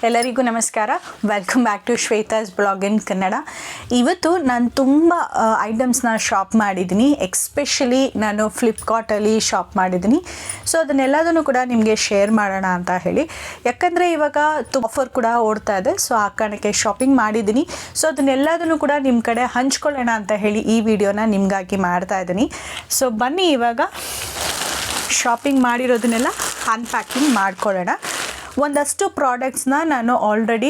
ಎಲ್ಲರಿಗೂ ನಮಸ್ಕಾರ. Welcome back to Shweta's blog in Kannada. ಇವತ್ತು ನಾನು ತುಂಬ ಐಟಮ್ಸ್ನ ಶಾಪ್ ಮಾಡಿದ್ದೀನಿ. ಎಕ್ಸ್ಪೆಷಲಿ ನಾನು ಫ್ಲಿಪ್ಕಾರ್ಟಲ್ಲಿ ಶಾಪ್ ಮಾಡಿದ್ದೀನಿ. ಸೊ ಅದನ್ನೆಲ್ಲದನ್ನು ಕೂಡ ನಿಮಗೆ ಶೇರ್ ಮಾಡೋಣ ಅಂತ ಹೇಳಿ, ಯಾಕಂದರೆ ಇವಾಗ ಆಫರ್ ಕೂಡ ಓಡ್ತಾ ಇದೆ. ಸೊ ಆ ಕಾರಣಕ್ಕೆ ಶಾಪಿಂಗ್ ಮಾಡಿದ್ದೀನಿ. ಸೊ ಅದನ್ನೆಲ್ಲದನ್ನು ಕೂಡ ನಿಮ್ಮ ಕಡೆ ಹಂಚ್ಕೊಳ್ಳೋಣ ಅಂತ ಹೇಳಿ ಈ ವಿಡಿಯೋನ ನಿಮಗಾಗಿ ಮಾಡ್ತಾ ಇದ್ದೀನಿ. ಸೊ ಬನ್ನಿ ಇವಾಗ ಶಾಪಿಂಗ್ ಮಾಡಿರೋದನ್ನೆಲ್ಲ ಅನ್ಪ್ಯಾಕಿಂಗ್ ಮಾಡ್ಕೊಳ್ಳೋಣ. ಒಂದಷ್ಟು ಪ್ರಾಡಕ್ಟ್ಸ್ನ ನಾನು ಆಲ್ರೆಡಿ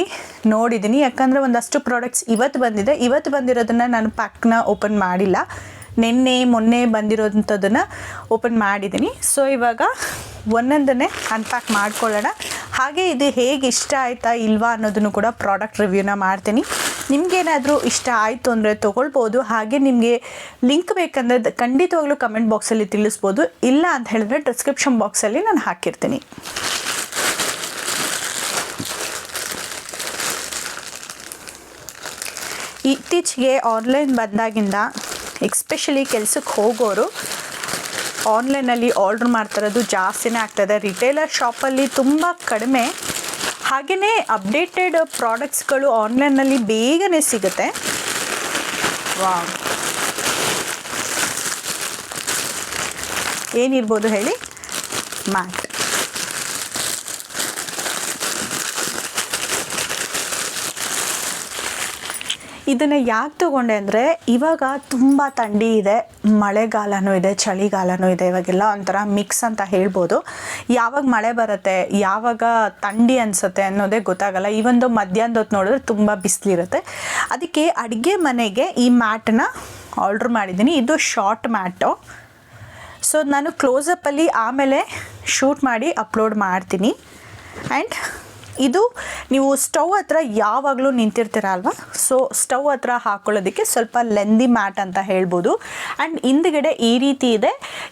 ನೋಡಿದ್ದೀನಿ, ಯಾಕಂದರೆ ಒಂದಷ್ಟು ಪ್ರಾಡಕ್ಟ್ಸ್ ಇವತ್ತು ಬಂದಿರೋದನ್ನು ನಾನು ಪ್ಯಾಕ್ನ ಓಪನ್ ಮಾಡಿಲ್ಲ. ಮೊನ್ನೆ ಬಂದಿರೋಂಥದ್ದನ್ನು ಓಪನ್ ಮಾಡಿದ್ದೀನಿ. ಸೊ ಇವಾಗ ಒಂದೊಂದನ್ನೇ ಅನ್ಪ್ಯಾಕ್ ಮಾಡ್ಕೊಳ್ಳೋಣ. ಹಾಗೆ ಇದು ಹೇಗೆ ಇಷ್ಟ ಆಯಿತಾ ಇಲ್ವಾ ಅನ್ನೋದನ್ನು ಕೂಡ ಪ್ರಾಡಕ್ಟ್ ರಿವ್ಯೂನ ಮಾಡ್ತೀನಿ. ನಿಮಗೇನಾದರೂ ಇಷ್ಟ ಆಯಿತು ಅಂದರೆ ತೊಗೊಳ್ಬೋದು. ಹಾಗೆ ನಿಮಗೆ ಲಿಂಕ್ ಬೇಕಂದರೆ ಖಂಡಿತವಾಗ್ಲೂ ಕಮೆಂಟ್ ಬಾಕ್ಸಲ್ಲಿ ತಿಳಿಸ್ಬೋದು. ಇಲ್ಲ ಅಂತ ಹೇಳಿದ್ರೆ ಡಿಸ್ಕ್ರಿಪ್ಷನ್ ಬಾಕ್ಸಲ್ಲಿ ನಾನು ಹಾಕಿರ್ತೀನಿ. ಇತ್ತೀಚೆಗೆ ಆನ್ಲೈನ್ ಬಂದಾಗಿಂದ ಎಕ್ಸ್ಪೆಷಲಿ ಕೆಲಸಕ್ಕೆ ಹೋಗೋರು ಆನ್ಲೈನಲ್ಲಿ ಆರ್ಡ್ರ್ ಮಾಡ್ತಿರೋದು ಜಾಸ್ತಿನೇ ಆಗ್ತದೆ. ರಿಟೇಲರ್ ಶಾಪಲ್ಲಿ ತುಂಬ ಕಡಿಮೆ. ಹಾಗೆಯೇ ಅಪ್ಡೇಟೆಡ್ ಪ್ರಾಡಕ್ಟ್ಸ್ಗಳು ಆನ್ಲೈನಲ್ಲಿ ಬೇಗನೆ ಸಿಗುತ್ತೆ. ವಾವ್, ಏನಿರ್ಬೋದು ಹೇಳಿ? ಮ್ಯಾಟ್. ಇದನ್ನು ಯಾಕೆ ತೊಗೊಂಡೆ ಅಂದರೆ ಇವಾಗ ತುಂಬ ಥಂಡಿ ಇದೆ, ಮಳೆಗಾಲನೂ ಇದೆ, ಚಳಿಗಾಲನೂ ಇದೆ. ಇವಾಗೆಲ್ಲ ಒಂಥರ ಮಿಕ್ಸ್ ಅಂತ ಹೇಳ್ಬೋದು. ಯಾವಾಗ ಮಳೆ ಬರುತ್ತೆ, ಯಾವಾಗ ಥಂಡಿ ಅನಿಸುತ್ತೆ ಅನ್ನೋದೇ ಗೊತ್ತಾಗಲ್ಲ. ಇವೊಂದು ಮಧ್ಯಾಹ್ನದ ಹೊತ್ತು ನೋಡಿದ್ರೆ ತುಂಬ ಬಿಸಿಲಿರುತ್ತೆ. ಅದಕ್ಕೆ ಅಡುಗೆ ಮನೆಗೆ ಈ ಮ್ಯಾಟನ್ನ ಆರ್ಡ್ರ್ ಮಾಡಿದ್ದೀನಿ. ಇದು ಶಾರ್ಟ್ ಮ್ಯಾಟು. ಸೊ ನಾನು ಕ್ಲೋಸಪ್ಪಲ್ಲಿ ಆಮೇಲೆ ಶೂಟ್ ಮಾಡಿ ಅಪ್ಲೋಡ್ ಮಾಡ್ತೀನಿ. ಆ್ಯಂಡ್ ಇದು ನೀವು ಸ್ಟವ್ ಹತ್ರ ಯಾವಾಗಲೂ ನಿಂತಿರ್ತೀರ ಅಲ್ವಾ, ಸೊ ಸ್ಟವ್ ಹತ್ರ ಹಾಕೊಳ್ಳೋದಕ್ಕೆ ಸ್ವಲ್ಪ ಲೆಂದಿ ಮ್ಯಾಟ್ ಅಂತ ಹೇಳ್ಬೋದು. ಆ್ಯಂಡ್ ಹಿಂದ್ಗಡೆ ಈ ರೀತಿ ಇದೆ.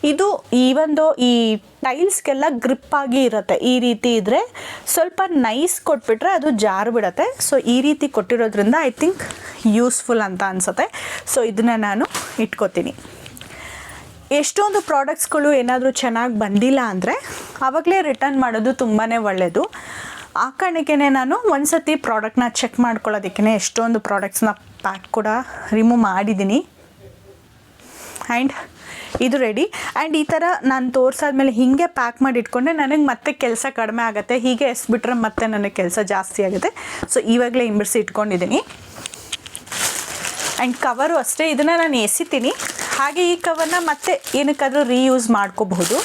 ಇದು ಈ ಟೈಲ್ಸ್ಗೆಲ್ಲ ಗ್ರಿಪ್ಪಾಗಿ ಇರುತ್ತೆ. ಈ ರೀತಿ ಇದ್ದರೆ ಸ್ವಲ್ಪ ನೈಸ್ ಕೊಟ್ಬಿಟ್ರೆ ಅದು ಜಾರು ಬಿಡುತ್ತೆ. ಸೊ ಈ ರೀತಿ ಕೊಟ್ಟಿರೋದ್ರಿಂದ ಐ ಥಿಂಕ್ ಯೂಸ್ಫುಲ್ ಅಂತ ಅನಿಸುತ್ತೆ. ಸೊ ಇದನ್ನು ನಾನು ಇಟ್ಕೋತೀನಿ. ಎಷ್ಟೊಂದು ಪ್ರಾಡಕ್ಟ್ಸ್ಗಳು ಏನಾದರೂ ಚೆನ್ನಾಗಿ ಬಂದಿಲ್ಲ ಅಂದರೆ ಆವಾಗಲೇ ರಿಟರ್ನ್ ಮಾಡೋದು ತುಂಬಾ ಒಳ್ಳೆಯದು. ಆ ಕಾರಣಕ್ಕೆ ನಾನು ಒಂದು ಸತಿ ಪ್ರಾಡಕ್ಟ್ನ ಚೆಕ್ ಮಾಡ್ಕೊಳ್ಳೋದಕ್ಕೆ ಎಷ್ಟೊಂದು ಪ್ರಾಡಕ್ಟ್ಸ್ನ ಪ್ಯಾಕ್ ಕೂಡ ರಿಮೂವ್ ಮಾಡಿದ್ದೀನಿ. ಆ್ಯಂಡ್ ಇದು ರೆಡಿ. ಆ್ಯಂಡ್ ಈ ಥರ ನಾನು ತೋರಿಸಾದ್ಮೇಲೆ ಹೀಗೆ ಪ್ಯಾಕ್ ಮಾಡಿ ಇಟ್ಕೊಂಡೆ ನನಗೆ ಮತ್ತೆ ಕೆಲಸ ಕಡಿಮೆ ಆಗುತ್ತೆ. ಹೀಗೆ ಎಸ್ಬಿಟ್ರೆ ಮತ್ತೆ ನನಗೆ ಕೆಲಸ ಜಾಸ್ತಿ ಆಗುತ್ತೆ. ಸೊ ಇವಾಗಲೇ ಇಂಬಿಡಿಸಿ ಇಟ್ಕೊಂಡಿದ್ದೀನಿ. ಆ್ಯಂಡ್ ಕವರು ಅಷ್ಟೇ, ಇದನ್ನು ನಾನು ಎಸಿತೀನಿ. ಹಾಗೆ ಈ ಕವರ್ನ ಮತ್ತೆ ಏನಕ್ಕಾದರೂ ರೀಯೂಸ್ ಮಾಡ್ಕೋಬಹುದು.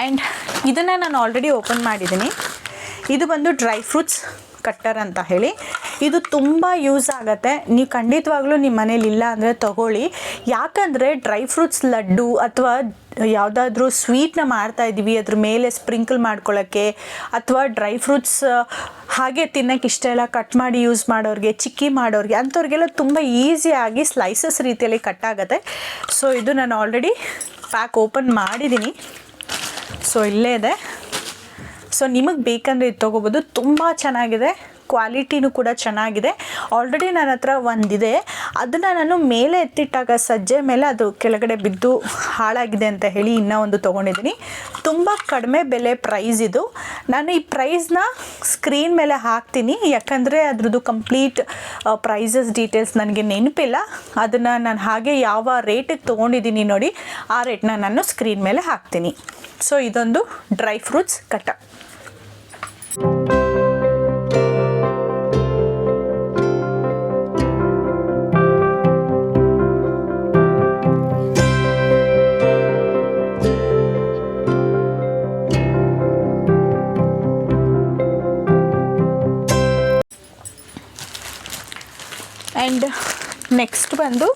ಆ್ಯಂಡ್ ಇದನ್ನು ನಾನು ಆಲ್ರೆಡಿ ಓಪನ್ ಮಾಡಿದ್ದೀನಿ. ಇದು ಬಂದು ಡ್ರೈ ಫ್ರೂಟ್ಸ್ ಕಟ್ಟರ್ ಅಂತ ಹೇಳಿ. ಇದು ತುಂಬ ಯೂಸ್ ಆಗುತ್ತೆ. ನೀವು ಖಂಡಿತವಾಗ್ಲೂ ನಿಮ್ಮ ಮನೇಲಿ ಇಲ್ಲ ಅಂದರೆ ತೊಗೊಳ್ಳಿ. ಯಾಕಂದರೆ ಡ್ರೈ ಫ್ರೂಟ್ಸ್ ಲಡ್ಡು ಅಥವಾ ಯಾವುದಾದ್ರೂ ಸ್ವೀಟ್ನ ಮಾಡ್ತಾಯಿದ್ದೀವಿ, ಅದ್ರ ಮೇಲೆ ಸ್ಪ್ರಿಂಕಲ್ ಮಾಡ್ಕೊಳ್ಳೋಕ್ಕೆ, ಅಥವಾ ಡ್ರೈ ಫ್ರೂಟ್ಸ್ ಹಾಗೆ ತಿನ್ನೋಕ್ಕೆ ಇಷ್ಟ ಇಲ್ಲ ಕಟ್ ಮಾಡಿ ಯೂಸ್ ಮಾಡೋರಿಗೆ, ಚಿಕ್ಕಿ ಮಾಡೋರಿಗೆ, ಅಂಥವ್ರಿಗೆಲ್ಲ ತುಂಬ ಈಸಿಯಾಗಿ ಸ್ಲೈಸಸ್ ರೀತಿಯಲ್ಲಿ ಕಟ್ಟಾಗುತ್ತೆ. ಸೊ ಇದು ನಾನು ಆಲ್ರೆಡಿ ಪ್ಯಾಕ್ ಓಪನ್ ಮಾಡಿದ್ದೀನಿ. ಸೊ ಇಲ್ಲೇ ಇದೆ. ಸೊ ನಿಮಗೆ ಬೇಕಂದರೆ ಇದು ತೊಗೋಬೋದು. ತುಂಬ ಚೆನ್ನಾಗಿದೆ, ಕ್ವಾಲಿಟಿನೂ ಕೂಡ ಚೆನ್ನಾಗಿದೆ. ಆಲ್ರೆಡಿ ನನ್ನ ಹತ್ರ ಒಂದಿದೆ. ಅದನ್ನು ನಾನು ಮೇಲೆ ಎತ್ತಿಟ್ಟಾಗ ಸಜ್ಜೆ ಮೇಲೆ ಅದು ಕೆಳಗಡೆ ಬಿದ್ದು ಹಾಳಾಗಿದೆ ಅಂತ ಹೇಳಿ ಇನ್ನೂ ಒಂದು ತೊಗೊಂಡಿದ್ದೀನಿ. ತುಂಬ ಕಡಿಮೆ ಬೆಲೆ ಪ್ರೈಸ್ ಇದು. ನಾನು ಈ ಪ್ರೈಸ್ನ ಸ್ಕ್ರೀನ್ ಮೇಲೆ ಹಾಕ್ತೀನಿ, ಯಾಕಂದರೆ ಅದ್ರದ್ದು ಕಂಪ್ಲೀಟ್ ಪ್ರೈಸಸ್ ಡೀಟೇಲ್ಸ್ ನನಗೆ ನೆನಪಿಲ್ಲ. ಅದನ್ನು ನಾನು ಹಾಗೆ ಯಾವ ರೇಟಿಗೆ ತೊಗೊಂಡಿದ್ದೀನಿ ನೋಡಿ, ಆ ರೇಟ್ನ ನಾನು ಸ್ಕ್ರೀನ್ ಮೇಲೆ ಹಾಕ್ತೀನಿ. ಸೊ ಇದೊಂದು ಡ್ರೈ ಫ್ರೂಟ್ಸ್ ಕಟ್ಟ. ಆ್ಯಂಡ್ ನೆಕ್ಸ್ಟ್ ಬಂದು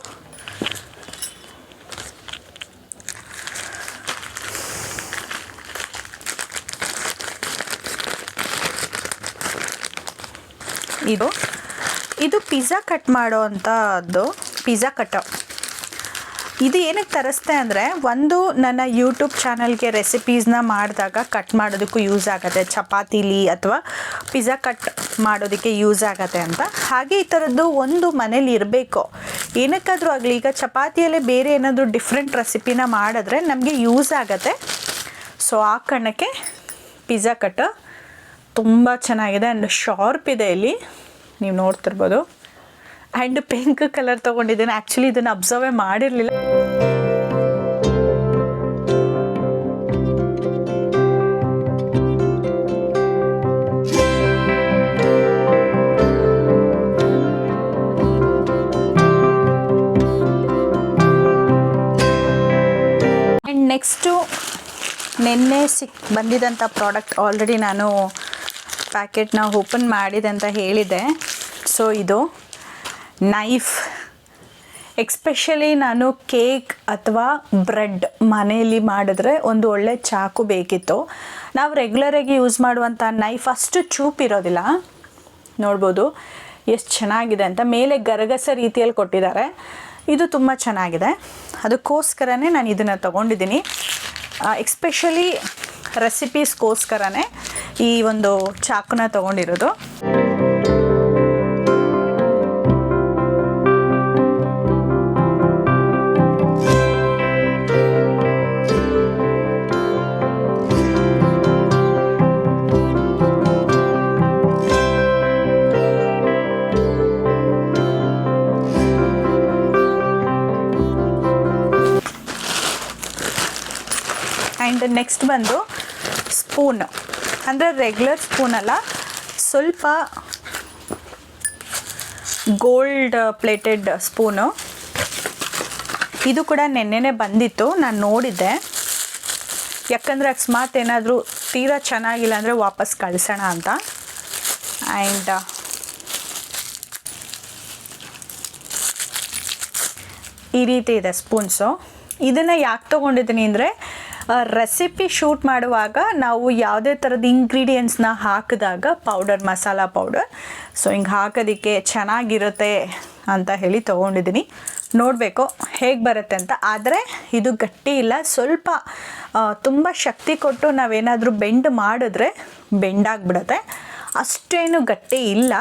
ಇದು ಪಿಜ್ಜಾ ಕಟ್ ಮಾಡೋ ಅಂಥದ್ದು, ಪಿಜ್ಜಾ ಕಟ್. ಇದು ಏನಕ್ಕೆ ತರಿಸ್ತೆ ಅಂದರೆ, ಒಂದು ನನ್ನ ಯೂಟ್ಯೂಬ್ ಚಾನಲ್ಗೆ ರೆಸಿಪೀಸ್ನ ಮಾಡಿದಾಗ ಕಟ್ ಮಾಡೋದಕ್ಕೂ ಯೂಸ್ ಆಗುತ್ತೆ, ಚಪಾತಿಲಿ ಅಥವಾ ಪಿಜ್ಜಾ ಕಟ್ ಮಾಡೋದಕ್ಕೆ ಯೂಸ್ ಆಗುತ್ತೆ ಅಂತ. ಹಾಗೆ ಈ ಥರದ್ದು ಒಂದು ಮನೇಲಿ ಇರಬೇಕು, ಏನಕ್ಕಾದರೂ ಆಗಲಿ. ಈಗ ಚಪಾತಿಯಲ್ಲೇ ಬೇರೆ ಏನಾದರೂ ಡಿಫ್ರೆಂಟ್ ರೆಸಿಪಿನ ಮಾಡಿದ್ರೆ ನಮಗೆ ಯೂಸ್ ಆಗುತ್ತೆ. ಸೊ ಆ ಕಾರಣಕ್ಕೆ ಪಿಜ್ಜಾ ಕಟ್ ತುಂಬ ಚೆನ್ನಾಗಿದೆ ಆ್ಯಂಡ್ ಶಾರ್ಪ್ ಇದೆ. ಇಲ್ಲಿ ನೀವು ನೋಡ್ತಿರ್ಬೋದು. ಆ್ಯಂಡ್ ಪಿಂಕ್ ಕಲರ್ ತೊಗೊಂಡಿದ್ದೀನಿ. ಆ್ಯಕ್ಚುಲಿ ಇದನ್ನು ಅಬ್ಸರ್ವೇ ಮಾಡಿರಲಿಲ್ಲ. ಆ್ಯಂಡ್ ನೆಕ್ಸ್ಟು ನಿನ್ನೆ ಬಂದಿದ್ದಂಥ ಪ್ರಾಡಕ್ಟ್ ಆಲ್ರೆಡಿ ನಾನು ಪ್ಯಾಕೆಟ್ನ ಓಪನ್ ಮಾಡಿದೆ ಅಂತ ಹೇಳಿದೆ. ಸೊ ಇದು ನೈಫ್. ಎಕ್ಸ್ಪೆಷಲಿ ನಾನು ಕೇಕ್ ಅಥವಾ ಬ್ರೆಡ್ ಮನೆಯಲ್ಲಿ ಮಾಡಿದ್ರೆ ಒಂದು ಒಳ್ಳೆ ಚಾಕು ಬೇಕಿತ್ತು. ನಾವು ರೆಗ್ಯುಲರಾಗಿ ಯೂಸ್ ಮಾಡುವಂಥ ನೈಫ್ ಅಷ್ಟು ಚೂಪಿರೋದಿಲ್ಲ. ನೋಡ್ಬೋದು ಎಷ್ಟು ಚೆನ್ನಾಗಿದೆ ಅಂತ. ಮೇಲೆ ಗರಗಸ ರೀತಿಯಲ್ಲಿ ಕೊಟ್ಟಿದ್ದಾರೆ. ಇದು ತುಂಬ ಚೆನ್ನಾಗಿದೆ. ಅದಕ್ಕೋಸ್ಕರನೇ ನಾನು ಇದನ್ನು ತೊಗೊಂಡಿದ್ದೀನಿ. ಎಕ್ಸ್ಪೆಷಲಿ ರೆಸಿಪೀಸ್ಗೋಸ್ಕರನೇ ಈ ಒಂದು ಚಾಕುನ ತೊಗೊಂಡಿರೋದು. ಆ್ಯಂಡ್ ನೆಕ್ಸ್ಟ್ ಬಂದು ಸ್ಪೂನ್. ಅಂದರೆ ರೆಗ್ಯುಲರ್ ಸ್ಪೂನಲ್ಲ, ಸ್ವಲ್ಪ ಗೋಲ್ಡ್ ಪ್ಲೇಟೆಡ್ ಸ್ಪೂನು. ಇದು ಕೂಡ ನೆನ್ನೆನೇ ಬಂದಿತ್ತು, ನಾನು ನೋಡಿದ್ದೆ. ಯಾಕಂದರೆ ಅಕಸ್ಮಾತ್ ಏನಾದರೂ ತೀರಾ ಚೆನ್ನಾಗಿಲ್ಲ ಅಂದರೆ ವಾಪಸ್ ಕಳಿಸೋಣ ಅಂತ. ಆ್ಯಂಡ್ ಈ ರೀತಿ ಇದೆ ಸ್ಪೂನ್ಸು. ಇದನ್ನು ಯಾಕೆ ತೊಗೊಂಡಿದ್ದೀನಿ ಅಂದರೆ, ರೆಸಿಪಿ ಶೂಟ್ ಮಾಡುವಾಗ ನಾವು ಯಾವುದೇ ಥರದ ಇಂಗ್ರೀಡಿಯೆಂಟ್ಸ್ನ ಹಾಕಿದಾಗ ಪೌಡರ್, ಮಸಾಲ ಪೌಡರ್, ಸೊ ಹಿಂಗೆ ಹಾಕೋದಕ್ಕೆ ಚೆನ್ನಾಗಿರುತ್ತೆ ಅಂತ ಹೇಳಿ ತೊಗೊಂಡಿದ್ದೀನಿ. ನೋಡಬೇಕು ಹೇಗೆ ಬರುತ್ತೆ ಅಂತ. ಆದರೆ ಇದು ಗಟ್ಟಿ ಇಲ್ಲ, ಸ್ವಲ್ಪ ತುಂಬ ಶಕ್ತಿ ಕೊಟ್ಟು ನಾವೇನಾದರೂ ಬೆಂಡ್ ಮಾಡಿದ್ರೆ ಬೆಂಡಾಗಿಬಿಡುತ್ತೆ. ಅಷ್ಟೇನು ಗಟ್ಟಿ ಇಲ್ಲ.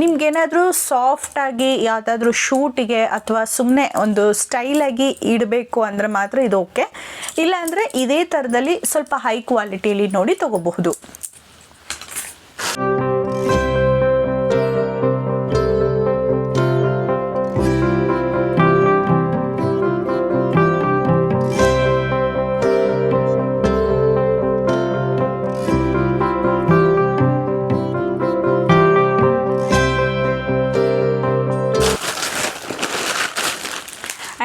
ನಿಮ್ಗೇನಾದರೂ ಸಾಫ್ಟಾಗಿ ಯಾವುದಾದ್ರೂ ಶೂಟಿಗೆ ಅಥವಾ ಸುಮ್ಮನೆ ಒಂದು ಸ್ಟೈಲಾಗಿ ಇಡಬೇಕು ಅಂದರೆ ಮಾತ್ರ ಇದು ಓಕೆ. ಇಲ್ಲಾಂದರೆ ಇದೇ ಥರದಲ್ಲಿ ಸ್ವಲ್ಪ ಹೈ ಕ್ವಾಲಿಟಿಯಲ್ಲಿ ನೋಡಿ ತೊಗೋಬಹುದು.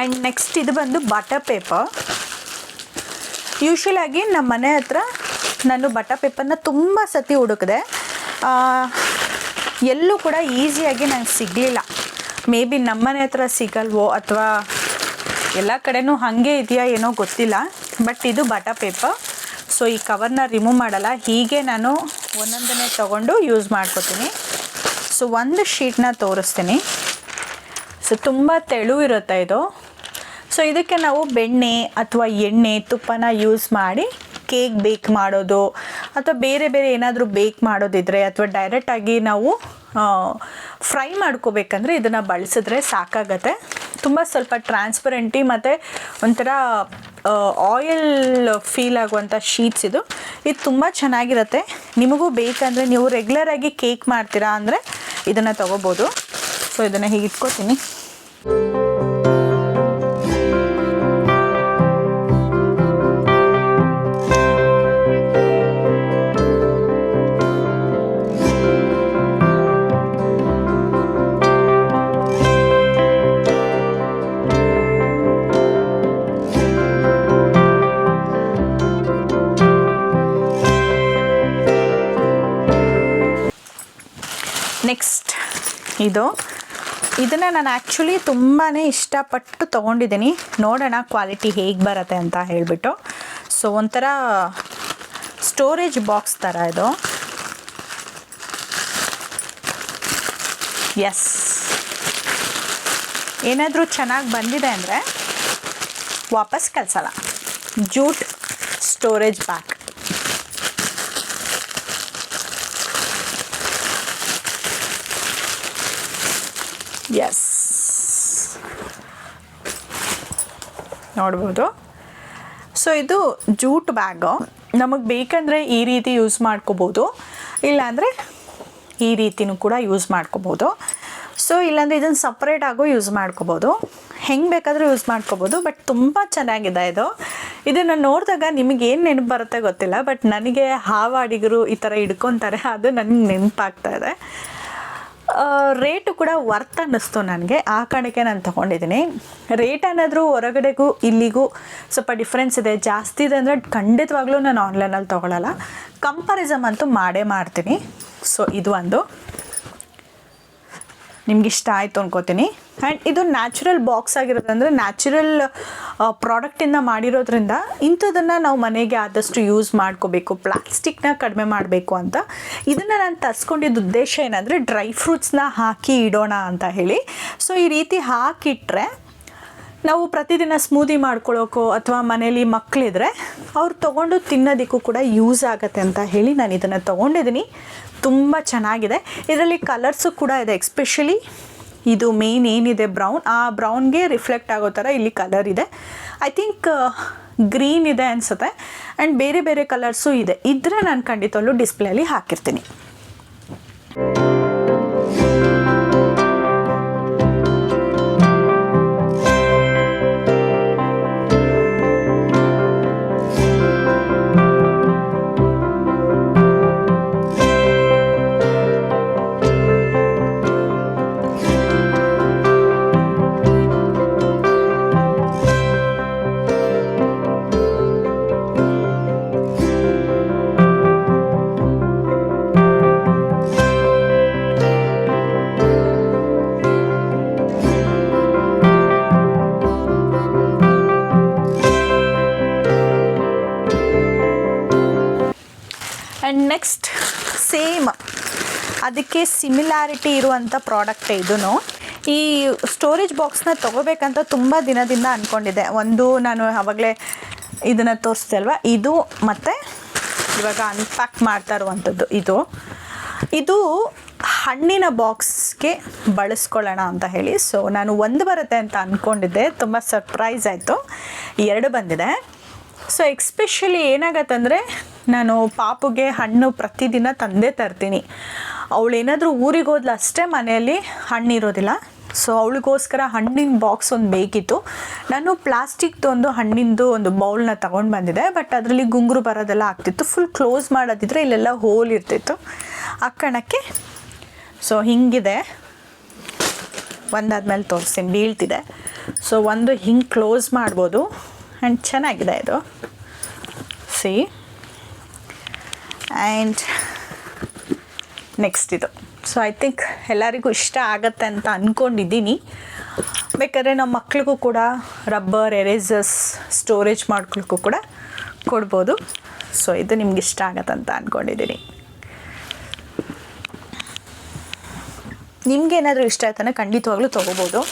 ಆ್ಯಂಡ್ ನೆಕ್ಸ್ಟ್ ಇದು ಬಂದು ಬಟರ್ ಪೇಪರ್. ಯೂಶ್ವಲಾಗಿ ನಮ್ಮ ಮನೆ ಹತ್ರ ನಾನು ಬಟರ್ ಪೇಪರ್ನ ತುಂಬ ಸತಿ ಹುಡುಕಿದೆ, ಎಲ್ಲೂ ಕೂಡ ಈಸಿಯಾಗಿ ನಂಗೆ ಸಿಗಲಿಲ್ಲ. ಮೇ ಬಿ ನಮ್ಮ ಮನೆ ಹತ್ರ ಸಿಗಲ್ವೋ ಅಥವಾ ಎಲ್ಲ ಕಡೆನೂ ಹಾಗೆ ಇದೆಯಾ ಏನೋ ಗೊತ್ತಿಲ್ಲ. ಬಟ್ ಇದು ಬಟರ್ ಪೇಪರ್. ಸೊ ಈ ಕವರ್ನ ರಿಮೂವ್ ಮಾಡಲ್ಲ, ಹೀಗೆ ನಾನು ಒಂದೊಂದನ್ನೇ ತೊಗೊಂಡು ಯೂಸ್ ಮಾಡ್ಕೋತೀನಿ. ಸೊ ಒಂದು ಶೀಟ್ನ ತೋರಿಸ್ತೀನಿ. ಸೊ ತುಂಬ ತೆಳು ಇರುತ್ತೆ ಇದು. ಸೊ ಇದಕ್ಕೆ ನಾವು ಬೆಣ್ಣೆ ಅಥವಾ ಎಣ್ಣೆ, ತುಪ್ಪನ ಯೂಸ್ ಮಾಡಿ ಕೇಕ್ ಬೇಕ್ ಮಾಡೋದು ಅಥವಾ ಬೇರೆ ಬೇರೆ ಏನಾದರೂ ಬೇಕ್ ಮಾಡೋದಿದ್ರೆ ಅಥವಾ ಡೈರೆಕ್ಟಾಗಿ ನಾವು ಫ್ರೈ ಮಾಡ್ಕೋಬೇಕಂದ್ರೆ ಇದನ್ನು ಬಳಸಿದ್ರೆ ಸಾಕಾಗತ್ತೆ. ತುಂಬ ಸ್ವಲ್ಪ ಟ್ರಾನ್ಸ್ಪರೆಂಟಿ ಮತ್ತು ಒಂಥರ ಆಯಿಲ್ ಫೀಲ್ ಆಗುವಂಥ ಶೀಟ್ಸ್ ಇದು ತುಂಬ ಚೆನ್ನಾಗಿರುತ್ತೆ. ನಿಮಗೂ ಬೇಕಂದರೆ ನೀವು ರೆಗ್ಯುಲರಾಗಿ ಕೇಕ್ ಮಾಡ್ತೀರಾ ಅಂದರೆ ಇದನ್ನು ತೊಗೋಬೋದು. ಸೊ ಇದನ್ನು ಹೀಗೆ ಇಟ್ಕೋತೀನಿ. ನೆಕ್ಸ್ಟ್ ಇದು ಇದನ್ನು ನಾನು ಆ್ಯಕ್ಚುಲಿ ತುಂಬಾ ಇಷ್ಟಪಟ್ಟು ತೊಗೊಂಡಿದ್ದೀನಿ. ನೋಡೋಣ ಕ್ವಾಲಿಟಿ ಹೇಗೆ ಬರುತ್ತೆ ಅಂತ ಹೇಳಿಬಿಟ್ಟು. ಸೊ ಒಂಥರ ಸ್ಟೋರೇಜ್ ಬಾಕ್ಸ್ ಥರ ಇದು. ಎಸ್, ಏನಾದರೂ ಚೆನ್ನಾಗಿ ಬಂದಿದೆ ಅಂದರೆ ವಾಪಸ್ ಕಳಿಸಲ್ಲ. Jute storage bag. ಎಸ್, ನೋಡ್ಬೋದು. ಸೊ ಇದು ಜೂಟ್ ಬ್ಯಾಗು. ನಮಗೆ ಬೇಕಂದರೆ ಈ ರೀತಿ ಯೂಸ್ ಮಾಡ್ಕೋಬೋದು, ಇಲ್ಲಾಂದರೆ ಈ ರೀತಿನೂ ಕೂಡ ಯೂಸ್ ಮಾಡ್ಕೋಬೋದು. ಸೊ ಇಲ್ಲಾಂದರೆ ಇದನ್ನು ಸಪ್ರೇಟಾಗೂ ಯೂಸ್ ಮಾಡ್ಕೋಬೋದು, ಹೆಂಗೆ ಬೇಕಾದರೂ ಯೂಸ್ ಮಾಡ್ಕೋಬೋದು. ಬಟ್ ತುಂಬ ಚೆನ್ನಾಗಿದೆ ಇದು. ಇದನ್ನು ನೋಡಿದಾಗ ನಿಮಗೇನು ನೆನಪು ಬರುತ್ತೆ ಗೊತ್ತಿಲ್ಲ, ಬಟ್ ನನಗೆ ಹಾವಾಡಿಗರು ಈ ಥರ ಹಿಡ್ಕೊತಾರೆ, ಅದು ನನಗೆ ನೆನಪಾಗ್ತಾ ಇದೆ. ರೇಟು ಕೂಡ ವರ್ತ್ ಅನ್ನಿಸ್ತು ನನಗೆ, ಆ ಕಾರಣಕ್ಕೆ ನಾನು ತೊಗೊಂಡಿದ್ದೀನಿ. ರೇಟ್ ಏನಾದರೂ ಹೊರಗಡೆಗೂ ಇಲ್ಲಿಗೂ ಸ್ವಲ್ಪ ಡಿಫ್ರೆನ್ಸ್ ಇದೆ. ಜಾಸ್ತಿ ಇದೆ ಅಂದರೆ ಖಂಡಿತವಾಗ್ಲೂ ನಾನು ಆನ್ಲೈನಲ್ಲಿ ತೊಗೊಳ್ಳಲ್ಲ, ಕಂಪಾರಿಸಮ್ ಅಂತೂ ಮಾಡೇ ಮಾಡ್ತೀನಿ. ಸೊ ಇದು ಒಂದು ನಿಮ್ಗೆ ಇಷ್ಟ ಆಯಿತು ಅನ್ಕೋತೀನಿ. ಆ್ಯಂಡ್ ಇದು ನ್ಯಾಚುರಲ್ ಬಾಕ್ಸ್ ಆಗಿರೋದಂದರೆ ನ್ಯಾಚುರಲ್ ಪ್ರಾಡಕ್ಟಿಂದ ಮಾಡಿರೋದ್ರಿಂದ ಇಂಥದನ್ನು ನಾವು ಮನೆಗೆ ಆದಷ್ಟು ಯೂಸ್ ಮಾಡ್ಕೋಬೇಕು, ಪ್ಲಾಸ್ಟಿಕ್ನ ಕಡಿಮೆ ಮಾಡಬೇಕು ಅಂತ. ಇದನ್ನು ನಾನು ತರಿಸ್ಕೊಂಡಿದ್ದ ಉದ್ದೇಶ ಏನಂದರೆ ಡ್ರೈ ಫ್ರೂಟ್ಸ್ನ ಹಾಕಿ ಇಡೋಣ ಅಂತ ಹೇಳಿ. ಸೊ ಈ ರೀತಿ ಹಾಕಿಟ್ರೆ ನಾವು ಪ್ರತಿದಿನ ಸ್ಮೂದಿ ಮಾಡ್ಕೊಳ್ಳೋಕ್ಕೋ ಅಥವಾ ಮನೇಲಿ ಮಕ್ಕಳಿದ್ರೆ ಅವ್ರು ತೊಗೊಂಡು ತಿನ್ನೋದಕ್ಕೂ ಕೂಡ ಯೂಸ್ ಆಗುತ್ತೆ ಅಂತ ಹೇಳಿ ನಾನು ಇದನ್ನು ತೊಗೊಂಡಿದ್ದೀನಿ. ತುಂಬ ಚೆನ್ನಾಗಿದೆ. ಇದರಲ್ಲಿ ಕಲರ್ಸು ಕೂಡ ಇದೆ. ಎಸ್ಪೆಷಲಿ ಇದು ಮೇನ್ ಏನಿದೆ ಬ್ರೌನ್, ಆ ಬ್ರೌನ್ಗೆ ರಿಫ್ಲೆಕ್ಟ್ ಆಗೋ ಥರ ಇಲ್ಲಿ ಕಲರ್ ಇದೆ. ಐ ಥಿಂಕ್ ಗ್ರೀನ್ ಇದೆ ಅನಿಸುತ್ತೆ. ಆ್ಯಂಡ್ ಬೇರೆ ಬೇರೆ ಕಲರ್ಸು ಇದೆ. ಇದ್ರೆ ನಾನು ಖಂಡಿತವಲ್ಲೂ ಡಿಸ್ಪ್ಲೇಲಿ ಹಾಕಿರ್ತೀನಿ. ಆ್ಯಂಡ್ ನೆಕ್ಸ್ಟ್ ಸೇಮ್ ಅದಕ್ಕೆ ಸಿಮಿಲಾರಿಟಿ ಇರುವಂಥ ಪ್ರಾಡಕ್ಟೇ ಇದೂ. ಈ ಸ್ಟೋರೇಜ್ ಬಾಕ್ಸ್ನ ತೊಗೋಬೇಕಂತ ತುಂಬ ದಿನದಿಂದ ಅಂದ್ಕೊಂಡಿದ್ದೆ. ಒಂದು ನಾನು ಆವಾಗಲೇ ಇದನ್ನು ತೋರಿಸ್ದೆ ಅಲ್ವಾ, ಇದು ಮತ್ತು ಇವಾಗ ಅನ್ಪ್ಯಾಕ್ ಮಾಡ್ತಾ ಇರುವಂಥದ್ದು ಇದು ಹಣ್ಣಿನ ಬಾಕ್ಸ್ಗೆ ಬಳಸ್ಕೊಳ್ಳೋಣ ಅಂತ ಹೇಳಿ. ಸೊ ನಾನು ಒಂದು ಬರುತ್ತೆ ಅಂತ ಅಂದ್ಕೊಂಡಿದ್ದೆ, ತುಂಬ ಸರ್ಪ್ರೈಸ್ ಆಯಿತು, 2 ಬಂದಿದೆ. ಸೊ ಎಕ್ಸ್ಪೆಷಲಿ ಏನಾಗತ್ತಂದರೆ ನಾನು ಪಾಪುಗೆ ಹಣ್ಣು ಪ್ರತಿದಿನ ತಂದೇ ತರ್ತೀನಿ. ಅವಳೇನಾದರೂ ಊರಿಗೆ ಹೋದ್ಲು ಅಷ್ಟೇ ಮನೆಯಲ್ಲಿ ಹಣ್ಣಿರೋದಿಲ್ಲ. ಸೊ ಅವಳಿಗೋಸ್ಕರ ಹಣ್ಣಿನ ಬಾಕ್ಸ್ ಒಂದು ಬೇಕಿತ್ತು. ನಾನು ಪ್ಲಾಸ್ಟಿಕ್ದು ಒಂದು ಹಣ್ಣಿಂದು ಒಂದು ಬೌಲ್ನ ತೊಗೊಂಡು ಬಂದಿದ್ದೆ. ಬಟ್ ಅದರಲ್ಲಿ ಗುಂಗುರು ಬರೋದೆಲ್ಲ ಆಗ್ತಿತ್ತು. ಫುಲ್ ಕ್ಲೋಸ್ ಮಾಡೋದಿದ್ರೆ ಇಲ್ಲೆಲ್ಲ ಹೋಲ್ ಇರ್ತಿತ್ತು ಆ ಕಾರಣಕ್ಕೆ. ಸೊ ಹಿಂಗಿದೆ, ಒಂದಾದ್ಮೇಲೆ ತೋರಿಸ್ತೀನಿ, ಬೀಳ್ತಿದೆ. ಸೊ ಒಂದು ಹಿಂಗೆ ಕ್ಲೋಸ್ ಮಾಡ್ಬೋದು. ಆ್ಯಂಡ್ ಚೆನ್ನಾಗಿದೆ ಇದು, ಸಿ. ಆ್ಯಂಡ್ ನೆಕ್ಸ್ಟ್ ಇದು. ಸೊ ಐ ಥಿಂಕ್ ಎಲ್ಲರಿಗೂ ಇಷ್ಟ ಆಗತ್ತೆ ಅಂತ ಅಂದ್ಕೊಂಡಿದ್ದೀನಿ. ಬೇಕಾದ್ರೆ ನಮ್ಮ ಮಕ್ಳಿಗೂ ಕೂಡ ರಬ್ಬರ್ ಎರೇಸರ್ಸ್ ಸ್ಟೋರೇಜ್ ಮಾಡ್ಕೊಳ್ಳೋಕ್ಕೂ ಕೂಡ ಕೊಡ್ಬೋದು. ಸೊ ಇದು ನಿಮ್ಗೆ ಇಷ್ಟ ಆಗತ್ತಂತ ಅಂದ್ಕೊಂಡಿದ್ದೀನಿ. ನಿಮ್ಗೇನಾದರೂ ಇಷ್ಟ ಆಯ್ತಾನೆ ಖಂಡಿತವಾಗ್ಲೂ ತೊಗೋಬೋದು.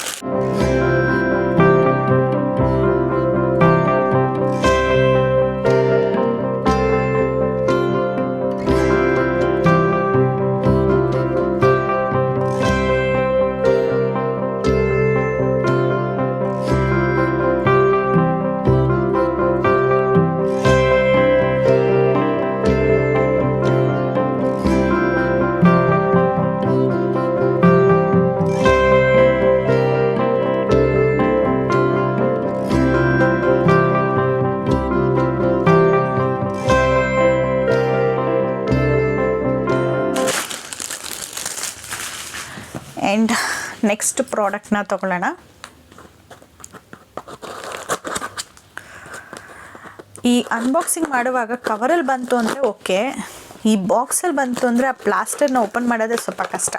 ಆ್ಯಂಡ್ ನೆಕ್ಸ್ಟ್ ಪ್ರಾಡಕ್ಟ್ನ ತೊಗೊಳ್ಳೋಣ. ಈ ಅನ್ಬಾಕ್ಸಿಂಗ್ ಮಾಡುವಾಗ ಕವರಲ್ಲಿ ಬಂತು ಅಂದರೆ ಓಕೆ, ಈ ಬಾಕ್ಸಲ್ಲಿ ಬಂತು ಅಂದರೆ ಆ ಪ್ಲಾಸ್ಟರ್ನ ಓಪನ್ ಮಾಡೋದೇ ಸ್ವಲ್ಪ ಕಷ್ಟ.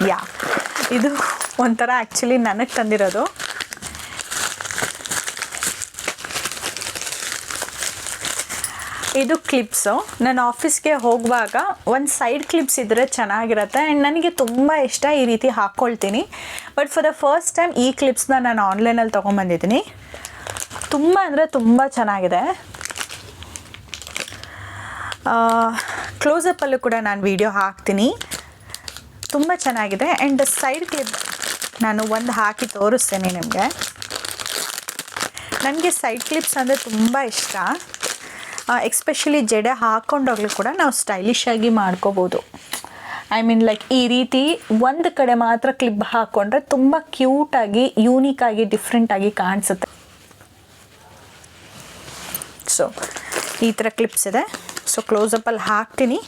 ಯಾ ಇದು ಒಂಥರ ಆ್ಯಕ್ಚುಲಿ ನನಗೆ ತಂದಿರೋದು. ಇದು ಕ್ಲಿಪ್ಸು. ನಾನು ಆಫೀಸ್ಗೆ ಹೋಗುವಾಗ ಒಂದು ಸೈಡ್ ಕ್ಲಿಪ್ಸ್ ಇದ್ದರೆ ಚೆನ್ನಾಗಿರುತ್ತೆ ಆ್ಯಂಡ್ ನನಗೆ ತುಂಬ ಇಷ್ಟ, ಈ ರೀತಿ ಹಾಕ್ಕೊಳ್ತೀನಿ. But for the first time ಈ ಕ್ಲಿಪ್ಸ್ನ ನಾನು ಆನ್ಲೈನಲ್ಲಿ ತೊಗೊಂಬಂದಿದ್ದೀನಿ. ತುಂಬ ಅಂದರೆ ತುಂಬ ಚೆನ್ನಾಗಿದೆ. ಕ್ಲೋಸಪ್ಪಲ್ಲೂ ಕೂಡ ನಾನು ವಿಡಿಯೋ ಹಾಕ್ತೀನಿ. ತುಂಬ ಚೆನ್ನಾಗಿದೆ. ಆ್ಯಂಡ್ ಸೈಡ್ ಕ್ಲಿಪ್ ನಾನು ಒಂದು ಹಾಕಿ ತೋರಿಸ್ತೇನೆ ನಿಮಗೆ. ನನಗೆ ಸೈಡ್ ಕ್ಲಿಪ್ಸ್ ಅಂದರೆ ತುಂಬ ಇಷ್ಟ. ಎಕ್ಸ್ಪೆಷಲಿ ಜಡೆ ಹಾಕ್ಕೊಂಡೋಗ್ಲೂ ಕೂಡ ನಾವು ಸ್ಟೈಲಿಶಾಗಿ ಮಾಡ್ಕೋಬೋದು. ಐ ಮೀನ್ ಲೈಕ್ ಈ ರೀತಿ ಒಂದು ಕಡೆ ಮಾತ್ರ ಕ್ಲಿಪ್ ಹಾಕ್ಕೊಂಡ್ರೆ ತುಂಬ ಕ್ಯೂಟಾಗಿ, ಯೂನಿಕಾಗಿ, ಡಿಫ್ರೆಂಟಾಗಿ ಕಾಣಿಸುತ್ತೆ. ಸೊ ಈ ಥರ ಕ್ಲಿಪ್ಸ್ ಇದೆ. ಸೊ ಕ್ಲೋಸಪ್ಪಲ್ಲಿ ಹಾಕ್ತೀನಿ,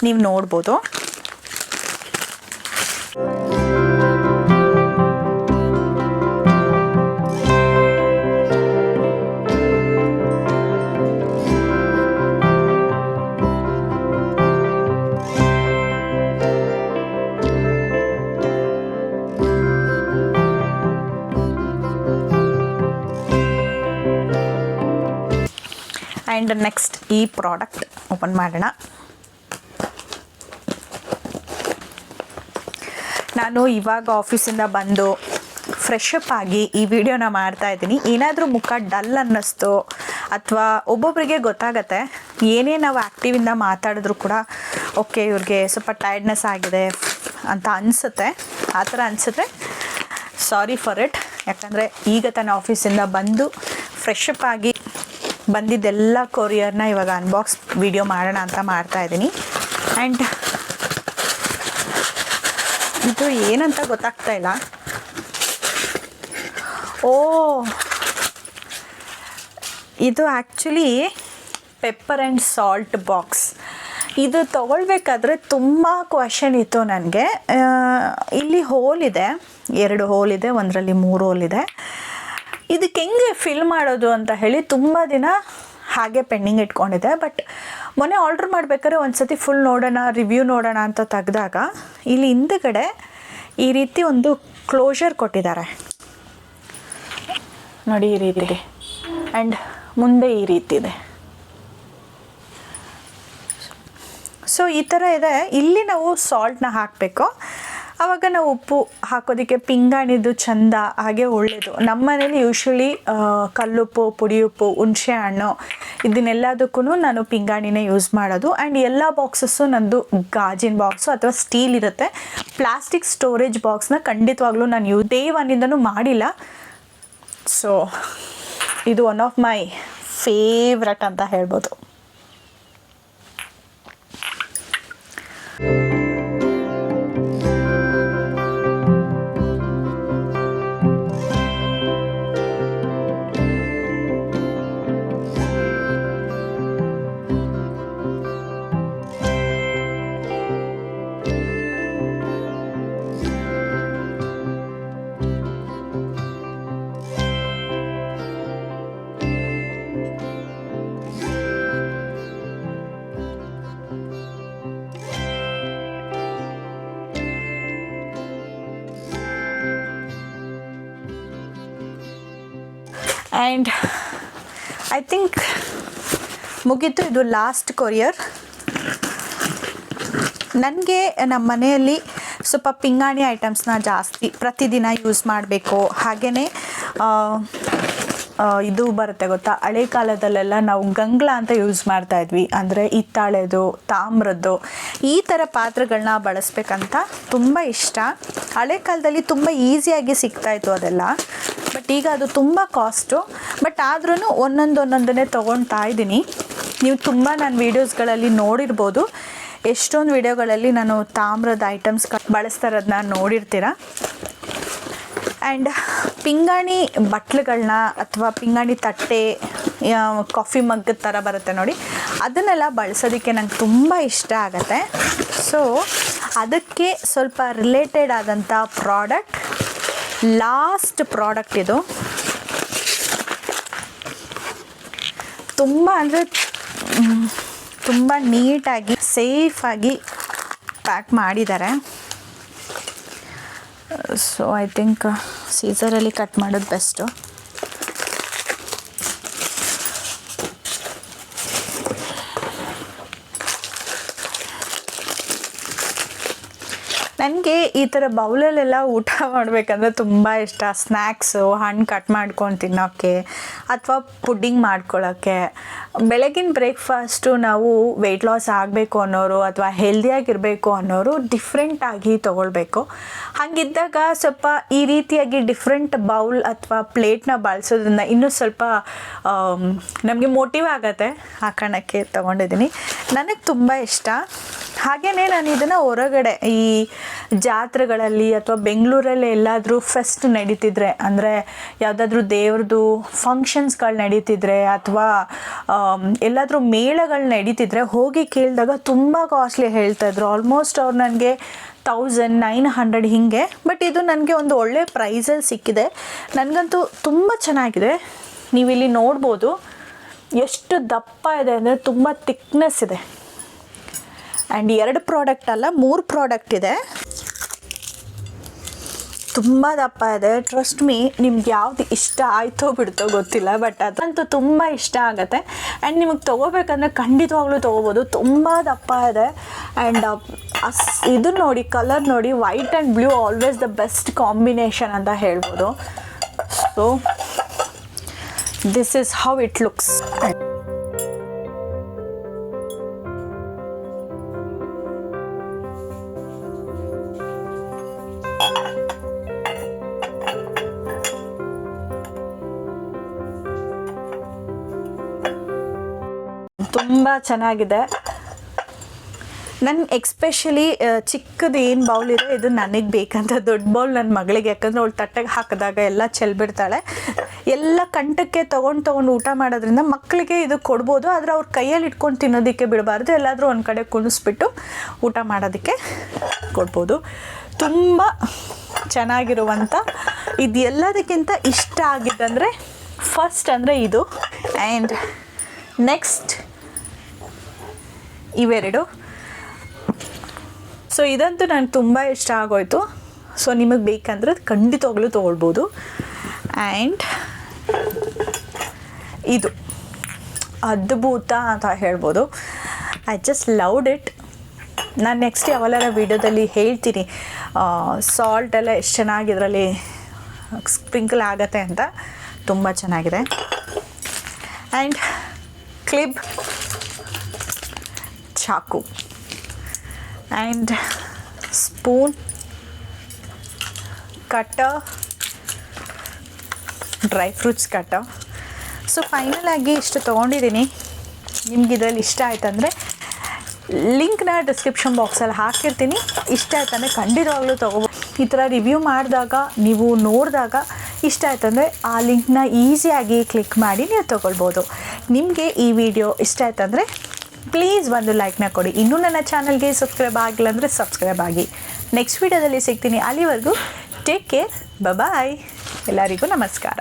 ನೀವು ನೋಡ್ಬೋದು. ಆ್ಯಂಡ್ ನೆಕ್ಸ್ಟ್ ಈ ಪ್ರಾಡಕ್ಟ್ ಓಪನ್ ಮಾಡೋಣ. ನಾನು ಇವಾಗ ಆಫೀಸಿಂದ ಬಂದು ಫ್ರೆಶ್ ಅಪ್ ಆಗಿ ಈ ವಿಡಿಯೋನ ಮಾಡ್ತಾಯಿದ್ದೀನಿ. ಏನಾದರೂ ಮುಖ ಡಲ್ ಅನ್ನಿಸ್ತು ಅಥವಾ ಒಬ್ಬೊಬ್ಬರಿಗೆ ಗೊತ್ತಾಗತ್ತೆ, ಏನೇ ನಾವು ಆ್ಯಕ್ಟಿವಿಂದ ಮಾತಾಡಿದ್ರು ಕೂಡ ಓಕೆ ಇವ್ರಿಗೆ ಸ್ವಲ್ಪ ಟೈರ್ಡ್ನೆಸ್ ಆಗಿದೆ ಅಂತ ಅನಿಸುತ್ತೆ. ಆ ಥರ ಅನಿಸಿದ್ರೆ ಸಾರಿ ಫಾರ್ ಇಟ್. ಯಾಕಂದರೆ ಈಗ ತಾನು ಆಫೀಸಿಂದ ಬಂದು ಫ್ರೆಶ್ ಅಪ್ ಆಗಿ ಬಂದಿದ್ದೆಲ್ಲ ಕೊರಿಯರ್ನ ಇವಾಗ ಅನ್ಬಾಕ್ಸ್ ವಿಡಿಯೋ ಮಾಡೋಣ ಅಂತ ಮಾಡ್ತಾಯಿದ್ದೀನಿ. ಆ್ಯಂಡ್ ಇದು ಏನಂತ ಗೊತ್ತಾಗ್ತಾ ಇಲ್ಲ. ಓ, ಇದು actually pepper and salt box. ಇದು ತೊಗೊಳ್ಬೇಕಾದ್ರೆ ತುಂಬ ಕ್ವಶನ್ ಇತ್ತು ನನಗೆ. ಇಲ್ಲಿ ಹೋಲ್ ಇದೆ, 2 ಹೋಲ್ ಇದೆ, ಒಂದರಲ್ಲಿ 3 ಹೋಲ್ ಇದೆ. ಇದಕ್ಕೆ ಹೆಂಗೆ ಫಿಲ್ ಮಾಡೋದು ಅಂತ ಹೇಳಿ ತುಂಬ ದಿನ ಹಾಗೆ ಪೆಂಡಿಂಗ್ ಇಟ್ಕೊಂಡಿದ್ದೆ. ಬಟ್ ಮೊನ್ನೆ ಆರ್ಡ್ರ್ ಮಾಡಬೇಕಾದ್ರೆ ಒಂದು ಸತಿ ಫುಲ್ ನೋಡೋಣ, ರಿವ್ಯೂ ನೋಡೋಣ ಅಂತ ತೆಗೆದಾಗ ಇಲ್ಲಿ ಹಿಂದುಗಡೆ ಈ ರೀತಿ ಒಂದು ಕ್ಲೋಷರ್ ಕೊಟ್ಟಿದ್ದಾರೆ ನೋಡಿ, ಈ ರೀತಿ. ಆ್ಯಂಡ್ ಮುಂದೆ ಈ ರೀತಿ ಇದೆ. ಸೊ ಈ ಥರ ಇದೆ. ಇಲ್ಲಿ ನಾವು ಸಾಲ್ಟ್ನ ಹಾಕಬೇಕು. ಆವಾಗ ನಾವು ಉಪ್ಪು ಹಾಕೋದಕ್ಕೆ ಪಿಂಗಾಣಿದು ಚಂದ, ಹಾಗೆ ಒಳ್ಳೆಯದು. ನಮ್ಮ ಮನೇಲಿ ಯೂಶ್ವಲಿ ಕಲ್ಲುಪ್ಪು, ಪುಡಿಯುಪ್ಪು, ಹುಣಸೆ ಹಣ್ಣು ಇದನ್ನೆಲ್ಲದಕ್ಕೂ ನಾನು ಪಿಂಗಾಣಿನೇ ಯೂಸ್ ಮಾಡೋದು. ಆ್ಯಂಡ್ ಎಲ್ಲ ಬಾಕ್ಸಸ್ಸು ನಂದು ಗಾಜಿನ ಬಾಕ್ಸು ಅಥವಾ ಸ್ಟೀಲ್ ಇರುತ್ತೆ. ಪ್ಲಾಸ್ಟಿಕ್ ಸ್ಟೋರೇಜ್ ಬಾಕ್ಸ್ನ ಖಂಡಿತವಾಗ್ಲೂ ನಾನು ಡೇ ಒನ್ನಿಂದನೂ ಮಾಡಿಲ್ಲ. ಸೊ ಇದು ಒನ್ ಆಫ್ ಮೈ ಫೇವ್ರೆಟ್ ಅಂತ ಹೇಳ್ಬೋದು. ಆ್ಯಂಡ್ ಐ ಥಿಂಕ್ ಮುಗೀತು. ಇದು ಲಾಸ್ಟ್ ಕೊರಿಯರ್. ನನಗೆ ನಮ್ಮ ಮನೆಯಲ್ಲಿ ಸ್ವಲ್ಪ ಪಿಂಗಾಣಿ ಐಟಮ್ಸ್ನ ಜಾಸ್ತಿ ಪ್ರತಿದಿನ ಯೂಸ್ ಮಾಡಬೇಕು. ಹಾಗೆಯೇ ಇದು ಬರುತ್ತೆ ಗೊತ್ತಾ, ಹಳೆ ಕಾಲದಲ್ಲೆಲ್ಲ ನಾವು ಗಂಗ್ಲ ಅಂತ ಯೂಸ್ ಮಾಡ್ತಾಯಿದ್ವಿ. ಅಂದರೆ ಹಿತ್ತಾಳೆದು, ತಾಮ್ರದ್ದು ಈ ಥರ ಪಾತ್ರೆಗಳನ್ನ ಬಳಸ್ಬೇಕಂತ ತುಂಬ ಇಷ್ಟ. ಹಳೆ ಕಾಲದಲ್ಲಿ ತುಂಬ ಈಸಿಯಾಗಿ ಸಿಗ್ತಾಯಿತ್ತು ಅದೆಲ್ಲ. ಬಟ್ ಈಗ ಅದು ತುಂಬ ಕಾಸ್ಟು. ಬಟ್ ಆದ್ರೂ ಒಂದೊಂದನ್ನೇ ತೊಗೊಳ್ತಾ ಇದ್ದೀನಿ. ನೀವು ತುಂಬ ನನ್ನ ವೀಡಿಯೋಸ್ಗಳಲ್ಲಿ ನೋಡಿರ್ಬೋದು. ಎಷ್ಟೊಂದು ವೀಡಿಯೋಗಳಲ್ಲಿ ನಾನು ತಾಮ್ರದ ಐಟಮ್ಸ್ ಬಳಸ್ತಾ ಇರೋದನ್ನ ನೋಡಿರ್ತೀರ. ಆ್ಯಂಡ್ ಪಿಂಗಾಣಿ ಬಟ್ಲುಗಳನ್ನ ಅಥವಾ ಪಿಂಗಾಣಿ ತಟ್ಟೆ, ಕಾಫಿ ಮಗ್ ಥರ ಬರುತ್ತೆ ನೋಡಿ, ಅದನ್ನೆಲ್ಲ ಬಳಸೋದಕ್ಕೆ ನಂಗೆ ತುಂಬ ಇಷ್ಟ ಆಗುತ್ತೆ. ಸೊ ಅದಕ್ಕೆ ಸ್ವಲ್ಪ ರಿಲೇಟೆಡ್ ಆದಂಥ ಪ್ರಾಡಕ್ಟ್, ಲಾಸ್ಟ್ ಪ್ರಾಡಕ್ಟ್ ಇದು. ತುಂಬ ಅಂದರೆ ತುಂಬ ನೀಟಾಗಿ ಸೇಫಾಗಿ ಪ್ಯಾಕ್ ಮಾಡಿದ್ದಾರೆ. ಸೊ ಐ ಥಿಂಕ್ ಸೀಸರಲ್ಲಿ ಕಟ್ ಮಾಡೋದು ಬೆಸ್ಟು. ನನಗೆ ಈ ಥರ ಬೌಲಲ್ಲೆಲ್ಲ ಊಟ ಮಾಡಬೇಕಂದ್ರೆ ತುಂಬ ಇಷ್ಟ. ಸ್ನ್ಯಾಕ್ಸು, ಹಣ್ಣು ಕಟ್ ಮಾಡ್ಕೊಂಡು ತಿನ್ನೋಕ್ಕೆ ಅಥವಾ ಪುಡ್ಡಿಂಗ್ ಮಾಡ್ಕೊಳ್ಳೋಕ್ಕೆ. ಬೆಳಗಿನ ಬ್ರೇಕ್ಫಾಸ್ಟು ನಾವು ವೆಯ್ಟ್ ಲಾಸ್ ಆಗಬೇಕು ಅನ್ನೋರು ಅಥವಾ ಹೆಲ್ದಿಯಾಗಿರಬೇಕು ಅನ್ನೋರು ಡಿಫ್ರೆಂಟಾಗಿ ತೊಗೊಳ್ಬೇಕು. ಹಾಗಿದ್ದಾಗ ಸ್ವಲ್ಪ ಈ ರೀತಿಯಾಗಿ ಡಿಫ್ರೆಂಟ್ ಬೌಲ್ ಅಥವಾ ಪ್ಲೇಟ್ನ ಬಳಸೋದ್ರಿಂದ ಇನ್ನೂ ಸ್ವಲ್ಪ ನಮಗೆ ಮೋಟಿವ್ ಆಗುತ್ತೆ. ಆ ಕಾರಣಕ್ಕೆ ತೊಗೊಂಡಿದ್ದೀನಿ. ನನಗೆ ತುಂಬ ಇಷ್ಟ. ಹಾಗೆಯೇ ನಾನು ಇದನ್ನು ಹೊರಗಡೆ ಈ ಜಾತ್ರೆಗಳಲ್ಲಿ ಅಥವಾ ಬೆಂಗಳೂರಲ್ಲಿ ಎಲ್ಲಾದರೂ ಫೆಸ್ಟ್ ನಡೀತಿದ್ರೆ, ಅಂದರೆ ಯಾವುದಾದ್ರೂ ದೇವ್ರದ್ದು ಫಂಕ್ಷನ್ಸ್ಗಳು ನಡೀತಿದ್ರೆ ಅಥವಾ ಎಲ್ಲಾದರೂ ಮೇಳಗಳು ನಡೀತಿದ್ರೆ ಹೋಗಿ ಕೇಳಿದಾಗ ತುಂಬ ಕಾಸ್ಟ್ಲಿ ಹೇಳ್ತಾಯಿದ್ರು. ಆಲ್ಮೋಸ್ಟ್ ಅವ್ರು ನನಗೆ 1900 ಹೀಗೆ. ಬಟ್ ಇದು ನನಗೆ ಒಂದು ಒಳ್ಳೆ ಪ್ರೈಸಲ್ಲಿ ಸಿಕ್ಕಿದೆ. ನನಗಂತೂ ತುಂಬ ಚೆನ್ನಾಗಿದೆ. ನೀವಿಲ್ಲಿ ನೋಡ್ಬೋದು ಎಷ್ಟು ದಪ್ಪ ಇದೆ ಅಂದರೆ ತುಂಬ ಥಿಕ್ನೆಸ್ ಇದೆ. ಆ್ಯಂಡ್ 2 ಪ್ರಾಡಕ್ಟ್ ಅಲ್ಲ, 3 ಪ್ರಾಡಕ್ಟ್ ಇದೆ. ತುಂಬ ದಪ್ಪ ಇದೆ. ಟ್ರಸ್ಟ್ ಮೀ, ನಿಮ್ಗೆ ಯಾವ್ದು ಇಷ್ಟ ಆಯಿತೋ ಬಿಡ್ತೋ ಗೊತ್ತಿಲ್ಲ, ಬಟ್ ಅದಂತೂ ತುಂಬ ಇಷ್ಟ ಆಗುತ್ತೆ. ಆ್ಯಂಡ್ ನಿಮಗೆ ತೊಗೋಬೇಕಂದ್ರೆ ಖಂಡಿತವಾಗ್ಲೂ ತೊಗೋಬೋದು. ತುಂಬ ದಪ್ಪ ಇದೆ. ಆ್ಯಂಡ್ ಇದು ನೋಡಿ, ಕಲರ್ ನೋಡಿ, white and blue always the best combination ಅಂತ ಹೇಳ್ಬೋದು. So this is how it looks. ತುಂಬ ಚೆನ್ನಾಗಿದೆ. ನನ್ನ ಎಕ್ಸ್ಪೆಷಲಿ ಚಿಕ್ಕದು ಏನು ಬೌಲ್ ಇದೆ ಇದು ನನಗೆ ಬೇಕಂತ. ದೊಡ್ಡ ಬೌಲ್ ನನ್ನ ಮಗಳಿಗೆ, ಯಾಕಂದರೆ ಅವಳು ತಟ್ಟೆಗೆ ಹಾಕಿದಾಗ ಎಲ್ಲ ಚೆಲ್ಬಿಡ್ತಾಳೆ. ಎಲ್ಲ ಕಂಠಕ್ಕೆ ತೊಗೊಂಡು ಊಟ ಮಾಡೋದ್ರಿಂದ ಮಕ್ಕಳಿಗೆ ಇದು ಕೊಡ್ಬೋದು. ಆದರೆ ಅವ್ರ ಕೈಯಲ್ಲಿ ಇಟ್ಕೊಂಡು ತಿನ್ನೋದಕ್ಕೆ ಬಿಡಬಾರ್ದು. ಎಲ್ಲಾದರೂ ಒಂದು ಕಡೆ ಕುಣಿಸ್ಬಿಟ್ಟು ಊಟ ಮಾಡೋದಕ್ಕೆ ಕೊಡ್ಬೋದು. ತುಂಬ ಚೆನ್ನಾಗಿರುವಂಥ ಇದು. ಎಲ್ಲದಕ್ಕಿಂತ ಇಷ್ಟ ಆಗಿದ್ದಂದರೆ ಫಸ್ಟ್ ಅಂದರೆ ಇದು, ಆ್ಯಂಡ್ ನೆಕ್ಸ್ಟ್ ಇವೆರಡು. ಸೊ ಇದಂತೂ ನನಗೆ ತುಂಬ ಇಷ್ಟ ಆಗೋಯ್ತು. ಸೊ ನಿಮಗೆ ಬೇಕಂದ್ರೆ ಖಂಡಿತವಾಗ್ಲೂ ತೊಗೊಳ್ಬೋದು. ಆ್ಯಂಡ್ ಇದು ಅದ್ಭುತ ಅಂತ ಹೇಳ್ಬೋದು. I just loved it. ನಾನು ನೆಕ್ಸ್ಟ್ ಯಾವೆಲ್ಲ ವೀಡಿಯೋದಲ್ಲಿ ಹೇಳ್ತೀನಿ ಸಾಲ್ಟ್ ಎಲ್ಲ ಎಷ್ಟು ಚೆನ್ನಾಗಿ ಇದರಲ್ಲಿ ಸ್ಪ್ರಿಂಕಲ್ ಆಗುತ್ತೆ ಅಂತ. ತುಂಬ ಚೆನ್ನಾಗಿದೆ. ಆ್ಯಂಡ್ ಕ್ಲಿಪ್, ಚಾಕು, and spoon, cutter, dry fruits cutter. So final ಆಗಿ ಇಷ್ಟು ತೊಗೊಂಡಿದ್ದೀನಿ. ನಿಮ್ಗೆ ಇದರಲ್ಲಿ ಇಷ್ಟ ಆಯ್ತಂದರೆ ಲಿಂಕ್ನ ಡಿಸ್ಕ್ರಿಪ್ಷನ್ ಬಾಕ್ಸಲ್ಲಿ ಹಾಕಿರ್ತೀನಿ. ಇಷ್ಟ ಆಯ್ತಂದರೆ ಖಂಡಿತವಾಗ್ಲೂ ತೊಗೋಬೋದು. ಈ ಥರ ರಿವ್ಯೂ ಮಾಡಿದಾಗ, ನೀವು ನೋಡಿದಾಗ ಇಷ್ಟ ಆಯ್ತಂದರೆ ಆ ಲಿಂಕ್ನ ಈಸಿಯಾಗಿ ಕ್ಲಿಕ್ ಮಾಡಿ ನೀವು ತೊಗೊಳ್ಬೋದು. ನಿಮಗೆ ಈ ವಿಡಿಯೋ ಇಷ್ಟ ಆಯ್ತಂದರೆ ಪ್ಲೀಸ್ ಒಂದು ಲೈಕ್ನ ಕೊಡಿ. ಇನ್ನೂ ನನ್ನ ಚಾನಲ್ಗೆ ಸಬ್ಸ್ಕ್ರೈಬ್ ಆಗಿಲ್ಲ ಅಂದರೆ ಸಬ್ಸ್ಕ್ರೈಬ್ ಆಗಿ. ನೆಕ್ಸ್ಟ್ ವಿಡಿಯೋದಲ್ಲಿ ಸಿಗ್ತೀನಿ. ಅಲ್ಲಿವರೆಗೂ ಟೇಕ್ ಕೇರ್, ಬಾಯ್. ಎಲ್ಲರಿಗೂ ನಮಸ್ಕಾರ.